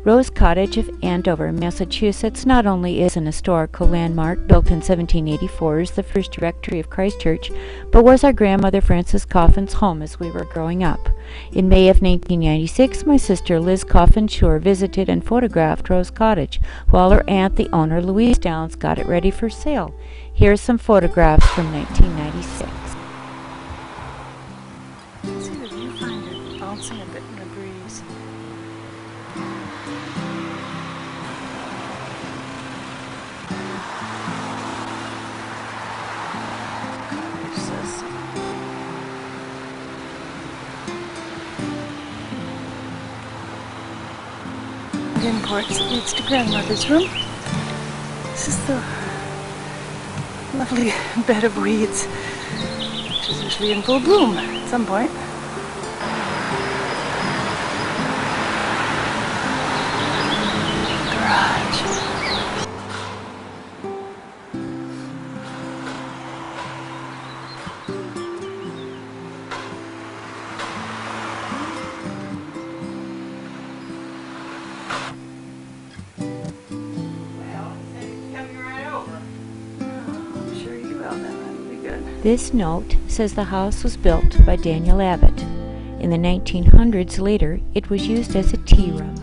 Rose Cottage of Andover, Massachusetts not only is an historical landmark built in 1784 as the first rectory of Christ Church, but was our grandmother Frances Coffin's home as we were growing up. In May of 1996, my sister Liz Coffin Shore visited and photographed Rose Cottage, while her aunt, the owner Louise Downs, got it ready for sale. Here are some photographs from 1996. See the viewfinder bouncing a bit in the breeze. In porch that leads to grandmother's room. This is the lovely bed of weeds, which is usually in full bloom at some point. Garage. This note says the house was built by Daniel Abbott. In the 1900s later, it was used as a tea room.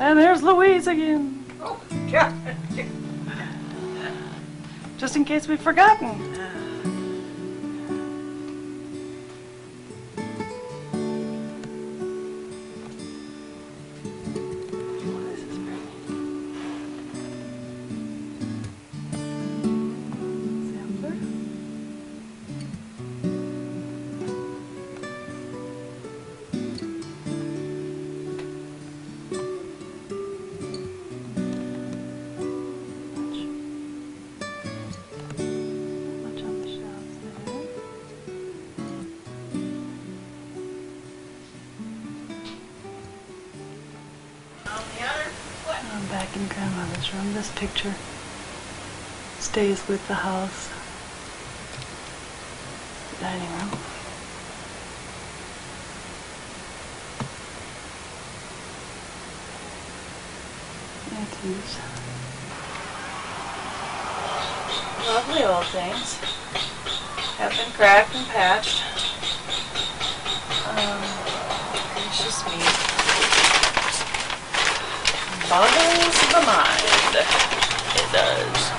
And there's Louise again. Oh, yeah. Just in case we've forgotten. I'm back in grandmother's room. This picture stays with the house. Dining room. Matthews. Lovely old things. Have been cracked and patched. Gracious me. Boggles the mind. It does.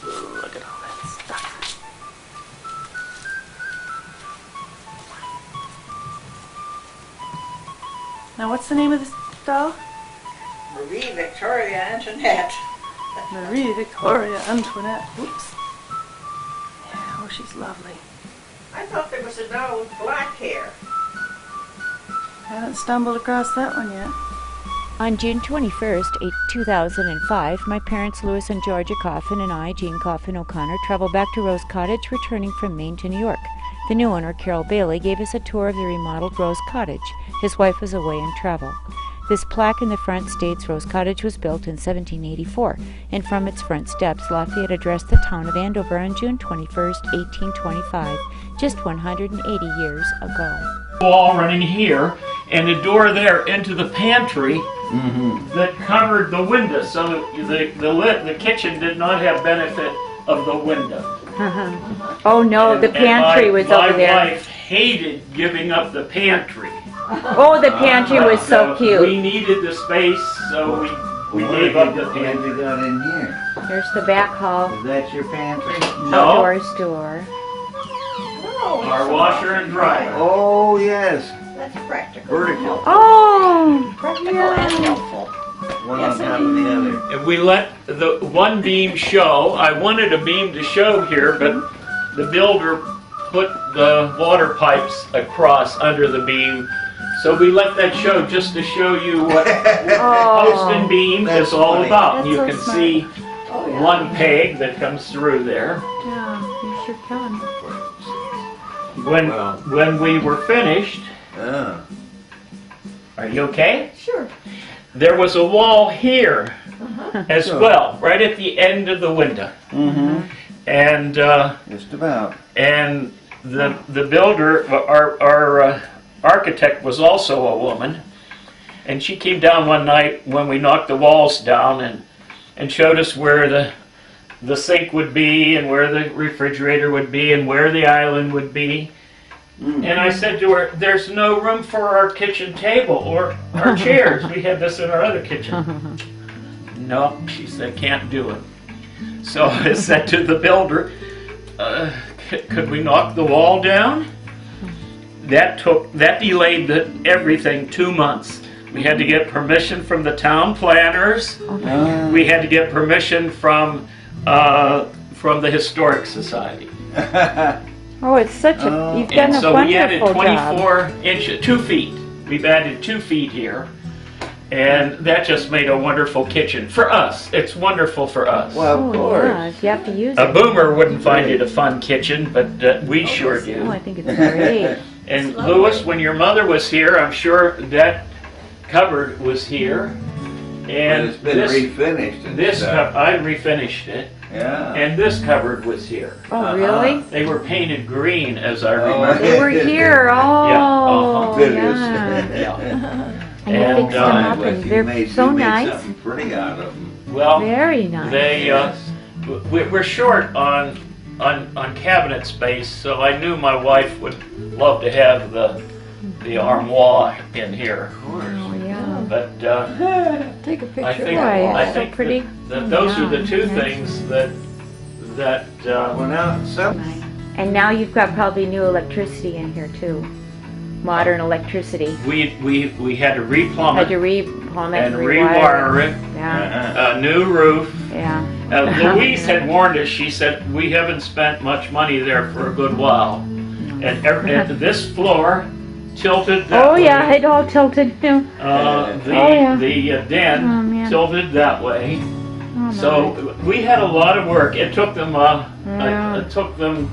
Look at all that stuff. Now, what's the name of this doll? Marie Victoria Antoinette. Marie Victoria Antoinette. Oops. Yeah, oh, she's lovely. I thought there was a doll with black hair. Haven't stumbled across that one yet. On June 21st, 2005, my parents Louis and Georgia Coffin and I, Jean Coffin O'Connor, traveled back to Rose Cottage, returning from Maine to New York. The new owner, Carol Bailey, gave us a tour of the remodeled Rose Cottage. His wife was away on travel. This plaque in the front states Rose Cottage was built in 1784, and from its front steps, Lafayette addressed the town of Andover on June 21st, 1825, just 180 years ago. Wall running here, and a door there into the pantry that covered the window, so the kitchen did not have benefit of the window. Oh no, the pantry was over there. My wife hated giving up the pantry. Oh, the pantry was so cute. We needed the space, so we gave up the What have pantry. you got in here? There's the back hall, Is that your pantry? No, outdoors door. our washer and dryer. Oh, yes. That's practical. Vertical. Oh, Practical and helpful. One on top of the other. And we let the one beam show. I wanted a beam to show here, but the builder put the water pipes across under the beam. So we let that show just to show you what post and beam That's is all funny. about. That's You so can smart. see one peg that comes through there. Yeah, you sure can. When we were finished, are you okay? Sure. There was a wall here as well, right at the end of the window. And Just about. and the builder, our architect, was also a woman, and she came down one night when we knocked the walls down and showed us where the sink would be and where the refrigerator would be and where the island would be. And I said to her, "There's no room for our kitchen table or our chairs. We had this in our other kitchen." No, she said, "Can't do it." So I said to the builder, "Could we knock the wall down?" That delayed everything 2 months. We had to get permission from the town planners. We had to get permission from the Historic Society. Oh, it's such a, you've done And a so we added wonderful job. 24 inches, 2 feet. We've added 2 feet here. And that just made a wonderful kitchen for us. It's wonderful for us. Well, Oh, of course. yeah, you have to use A it. boomer wouldn't find it a fun kitchen, but we sure Oh, do. I think it's great. And Louis, when your mother was here, I'm sure that cupboard was here. But And it's been refinished and stuff. I refinished it. Yeah. And this cupboard was here. Oh, really? They were painted green, as I Oh, remember. They were here. Oh, Goodness. yeah. Yeah. And you And, fixed them up, Well, and you they're made- so you made nice. something pretty out of them. Well, Very nice. they we're short on cabinet space, so I knew my wife would love to have the armoire in here. Oh, yeah. But Take a I think Boy, I it's so think pretty. that those are the Yeah, two nice. things that Well, now, some, And now you've got probably new electricity in here too. Modern electricity. we had to replumb Had to it replumb it and rewire rewire it. Yeah, A new roof. yeah. Louise had warned us. She said, "We haven't spent much money there for a good while." And this floor tilted that Oh way. yeah, it all tilted too. The den Oh, man. tilted that way. Oh, my. So we had a lot of work. It took them. Yeah. It took them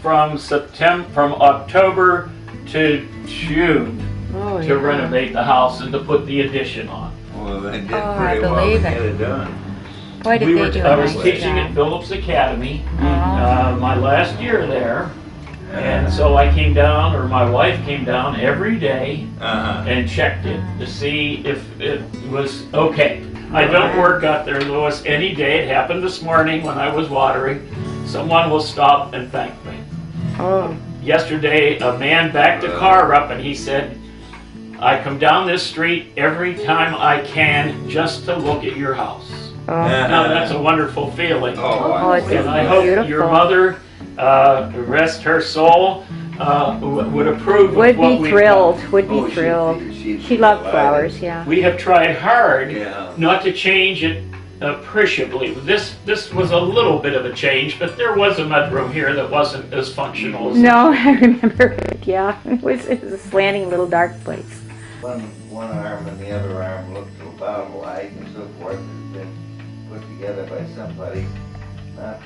from October to June Oh, to yeah. renovate the house and to put the addition on. well, they did Oh, I pretty well to believe get it. it done. Boy, did they do a I was nice teaching job. at Phillips Academy Oh. my last year there, and so I came down, or my wife came down every day and checked it to see if it was okay. I don't work out there, Louis, any day. It happened this morning when I was watering. Someone will stop and thank me. Oh, Yesterday, a man backed a car up and he said, "I come down this street every time I can just to look at your house." oh, Now that's a wonderful feeling. oh, it's And I hope beautiful. your mother, rest her soul, would approve Would of what be we've thrilled. Would Oh, be she'd thrilled. be She loved delighted. flowers. Yeah. We have tried hard Yeah. not to change it appreciably. This was a little bit of a change, but there was a mudroom here that wasn't as functional as No, I remember it. Yeah, it was a slanting little dark place. One arm and the other arm looked about alike and so forth. It's been put together by somebody, not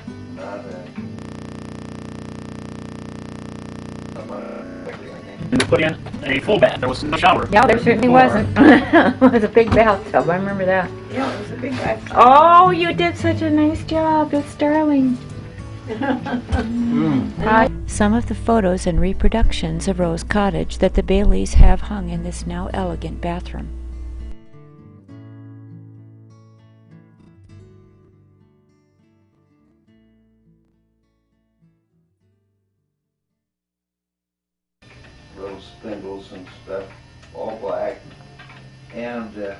someone, I think. and we put in a full bath. There was no shower. Yeah, there certainly Floor. wasn't. It was a big bathtub. I remember that. Yeah, it was a big bag. Oh, you did such a nice job. It's darling. Some of the photos and reproductions of Rose Cottage that the Baileys have hung in this now elegant bathroom. Little spindles and stuff, all black. And the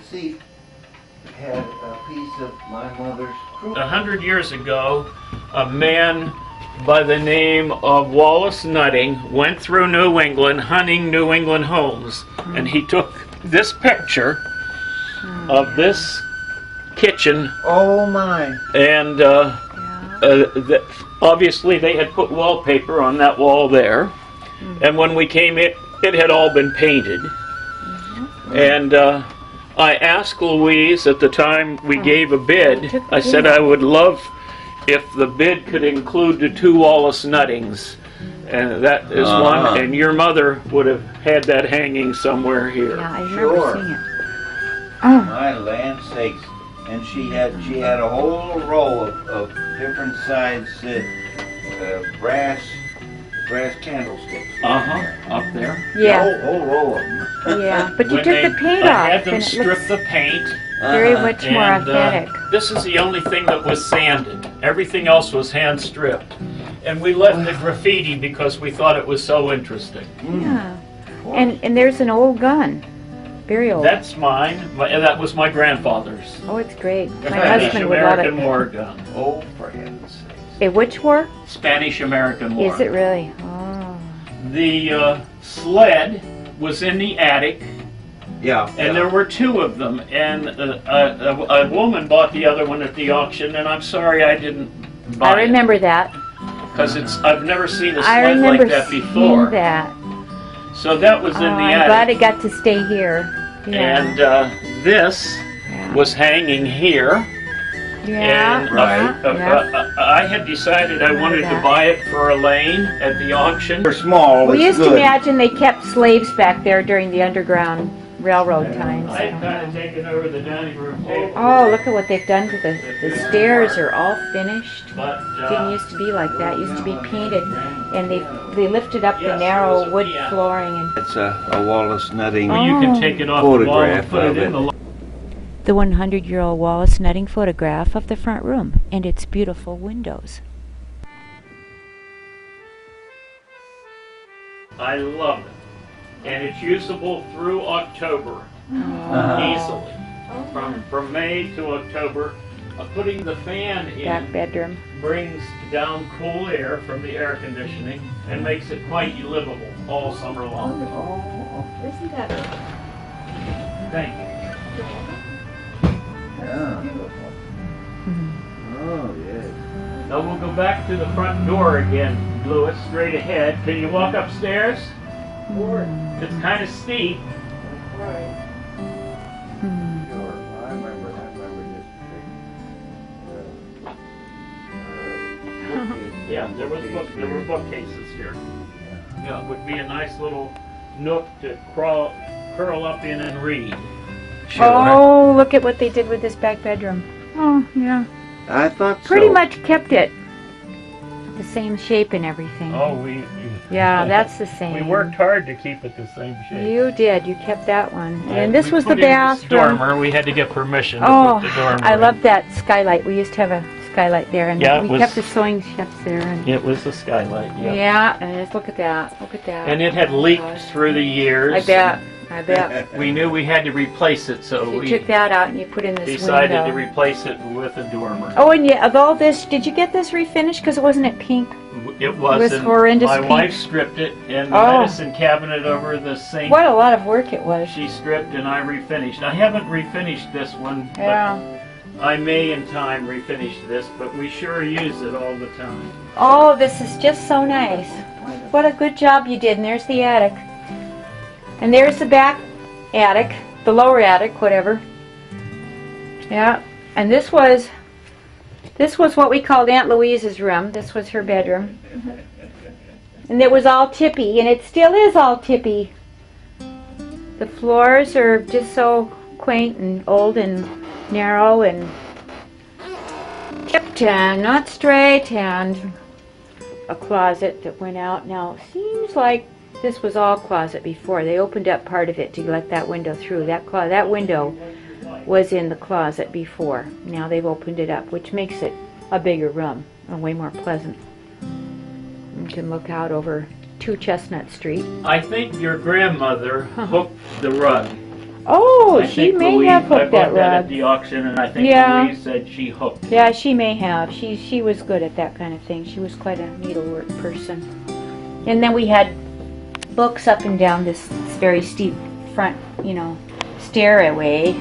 seat had a piece of my mother's croup. 100 years ago, a man by the name of Wallace Nutting went through New England hunting New England homes, and he took this picture of this kitchen, Oh my! and obviously they had put wallpaper on that wall there, and when we came it had all been painted. And I asked Louise at the time we gave a bid, I said I would love if the bid could include the 2 Wallace Nuttings, and that is one, and your mother would have had that hanging somewhere here. Yeah, I remember Sure. seeing it. My land sakes! And she had a whole row of different size brass candlesticks. Up there. Yeah, Whole row of them. yeah. But you When took they- the paint I off, had them and it strip looks the paint. very much more And authentic. this is the only thing that was sanded. Everything else was hand stripped. And we left the graffiti because we thought it was so interesting. Yeah. And there's an old gun. Very old. That's mine. That was my grandfather's. Oh, it's great. My Spanish husband would love American it. War gun. Oh, for heaven's sakes! A which war? Spanish American War. Is it really? Oh. The sled was in the attic, Yeah. and there were 2 of them. And a woman bought the other one at the auction, and I'm sorry I didn't buy I remember that. because I've never seen a I sled remember like that seeing before. that. So that was in the I'm glad attic. it got to stay here. Yeah. And this yeah. was hanging here. Yeah. And Right. I had decided I wanted to buy it for Elaine at the auction. They're small. We it's used good. to imagine they kept slaves back there during the Underground Railroad times. I had kind of taken over the dining room table. Oh, look at what they've done to the stairs are all finished. But Didn't used to be like that. It used to be painted, and they lifted up the narrow wood flooring. And It's a Wallace Nutting. Oh. you can take it off the wall and Photograph put of it in it. the the 100-year-old Wallace Nutting photograph of the front room and its beautiful windows. I love it. And it's usable through October easily. From May to October. Putting the fan Back in bedroom. brings down cool air from the air conditioning and makes it quite livable all summer long. Isn't that? Thank you. Yeah. Oh, yes. Now we'll go back to the front door again, Louis, straight ahead. Can you walk upstairs? It's kind of steep. Right. Sure. I remember this. Yeah, there were bookcases here. Yeah, it would be a nice little nook to curl up in and read. Sure. Oh, look at what they did with this back bedroom. Oh, yeah. I thought so. Pretty much kept it the same shape and everything. Oh, Yeah, that's the same. we worked hard to keep it the same shape. You did. You kept that one. And this We was the put in this bathroom. dormer. We had to get permission to Oh, put the dormer I in. love that skylight. We used to have a skylight there, and Yeah, it we was- kept the sewing chefs there. And It was a skylight, yeah. yeah, and just look at that. Look at that. And it had leaked through the years. I bet. I bet. We knew we had to replace it, so You we took that out and you put in this decided window. to replace it with a dormer. Oh, and of all this, did you get this refinished? Because it wasn't it pink? It wasn't. horrendous My pink. wife stripped it, and the Oh. medicine cabinet over the sink, What a lot of work it was. she stripped and I refinished. I haven't refinished this one, Yeah. but I may in time refinish this, but we sure use it all the time. Oh, this is just so nice. What a good job you did. And there's the attic. And there's the back attic, the lower attic, whatever. Yeah. And this was what we called Aunt Louise's room. This was her bedroom. And it was all tippy, and it still is all tippy. The floors are just so quaint and old and narrow and tipped and not straight, and a closet that went out. Now, it seems like this was all closet before. They opened up part of it to let that window through. That window was in the closet before. Now they've opened it up, which makes it a bigger room and way more pleasant. You can look out over 2 Chestnut Street. I think your grandmother hooked the rug. Oh, I she think may Louise, have I hooked bought that at rug. the auction, and I think Yeah. Louise said she hooked. Yeah, she may have. She was good at that kind of thing. She was quite a needlework person. And then we had books up and down this very steep front, stairway.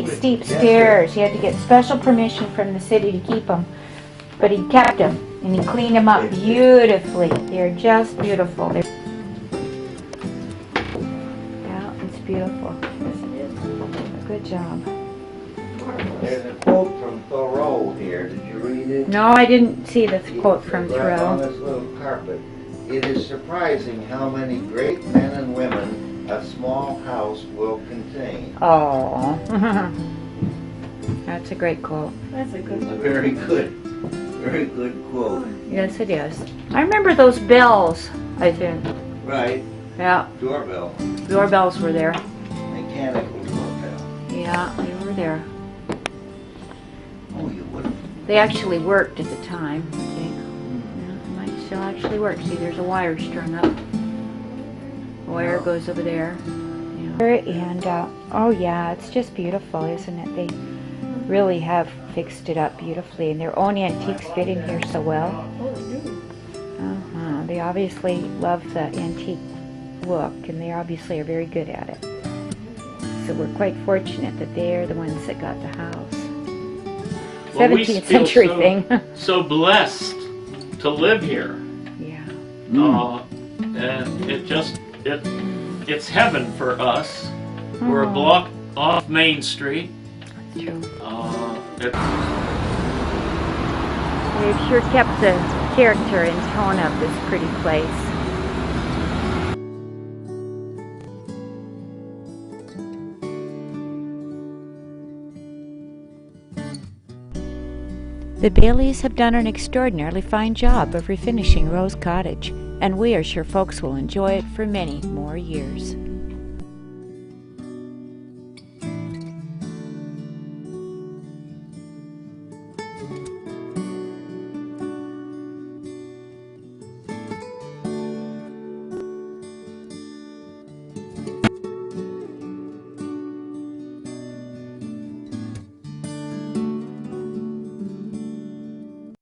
Steep stairs. You had to get special permission from the city to keep them. But he kept them, and he cleaned them up beautifully. They're just beautiful. Yeah, it's beautiful. Yes, it is. Good job. There's a quote from Thoreau here. Did you read it? No, I didn't see the quote from Right on Thoreau. this little carpet. It is surprising how many great men and women a small house will contain. Oh, that's a great quote. That's a good It's a one. very good quote. Yes, it is. I remember those bells, I think. Right, Yeah, doorbell, doorbells were there. mechanical doorbell. Yeah, they were there. Oh, you wouldn't. They actually worked at the time, I think. Yeah, they might still actually work. See, there's a wire strung up. The wire goes over there. Yeah. And, oh yeah, it's just beautiful, isn't it? They really have fixed it up beautifully, and their own antiques fit in here so well. They obviously love the antique look, and they obviously are very good at it. So we're quite fortunate that they're the ones that got the house. Well, we 17th feel century thing. so blessed to live here. Yeah. And it's heaven for us. We're a Oh. block off Main Street. True. It- They've sure kept the character and tone of this pretty place. The Baileys have done an extraordinarily fine job of refinishing Rose Cottage, and we are sure folks will enjoy it for many more years.